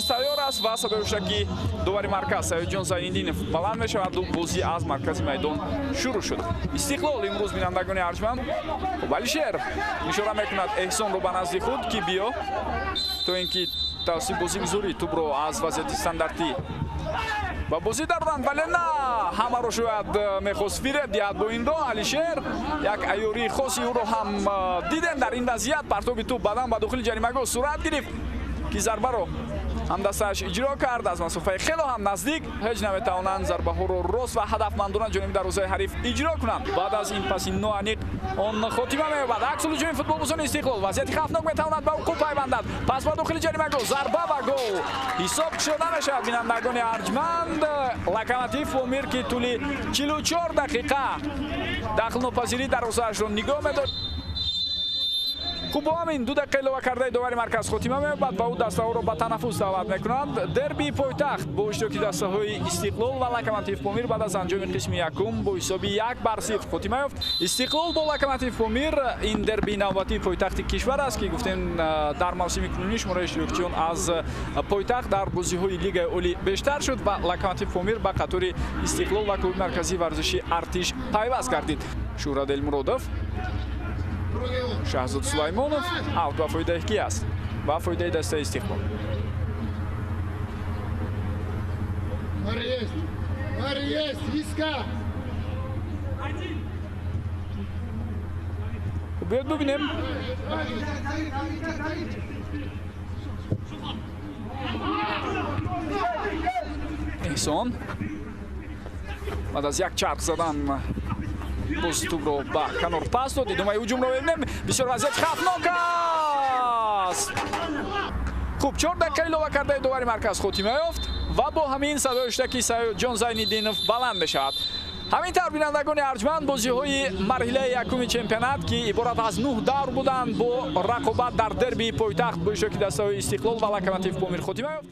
азиз тайёр аст ва садоюшаки дувари марказ Саидҷон Зайниддинов баланд мешавад. Бозӣ аз маркази майдон шурӯъ шуд. Истиқлол имрӯз бинандагони арҷманд Алишер ишора мекунад Эҳсонро ба назди худ ки биё то ин ки тавассути бозӣ бизурӣ тӯбро аз вазъияти стандартӣ ба бозӣ дароданд, вале на ҳамаро шояд мехост фиреб диҳад. Бо ин ро Алишер як айёрии хоси ӯро ҳам дидем дар ин вазъият. Партоби тӯб баъдан ба дохили ҷаримагоҳ сурат гирифт ки зарбаро ҳамдастааш иҷро кард аз масофаи хело ҳам наздик. ҳеҷ наметавонанд зарбаҳоро рост ва ҳадафмандона ҷониби дарвозаи ҳариф иҷро кунанд. баъд аз ин паси ноаниқ он хотима меёбад. аксул ҳуҷуми футболбозони Истиқлол вазъияти хавфнок метавонад ба уқӯ пайвандад. пас ба дохили ҷаримагоҳ зарба ва гол ҳисоб шуда мешавад. бинандагони арҷманд Локомотив Помир ки тӯли 44 дақиқа дахлнопазирии дарвозаашро нигоҳ медошт. хуб бо ҳамин 2 дақиқа илова кардаи довари марказ хотима меёбад ва ӯ дастаҳоро ба танаффус даъват мекунанд. Дербии пойтахт бо иштироки дастаҳои Истиқлол ва Локомотив Помир баъд аз анҷоми қисми якум бо ҳисоби 1-0 хотима ёфт. Истиқлол бо Локомотив Помир ин дербии навбатии пойтахти кишвар аст ки гуфтем дар мавсими кунунӣ шумораи иштирокчиён аз пойтахт дар бозиҳои лигаи олӣ бештар шуд ва Локомотив Помир ба қатори Истиқлол ва клуби марказии варзиши Артиш пайваст гардид. Шуҳрат Элмуродов, Шаҳзод Сулаймонов аут ба фоидаи ки аст? Ба фоидаи дастаи Истиқлол. Биёд бибинем. Эҳсон баъд аз як чарх задан боз тӯбро ба канор пас дод. идомаи ҳуҷумро мебинем. бисёр вазъияти хавфнок аст. хуб 4 дақиқа илова кардаи довари марказ хотима ёфт ва бо ҳамин садоиштаки Саидҷон Зайниддинов баланд мешавад. ҳамин тавр бинандагони арҷманд бозиҳои марҳилаи якуми чемпионат ки иборат аз 9 давр буданд бо рақобат дар дербии пойтахт бо иштироки дастаҳои Истиқлол ва Локомотив Помир хотима ёфт.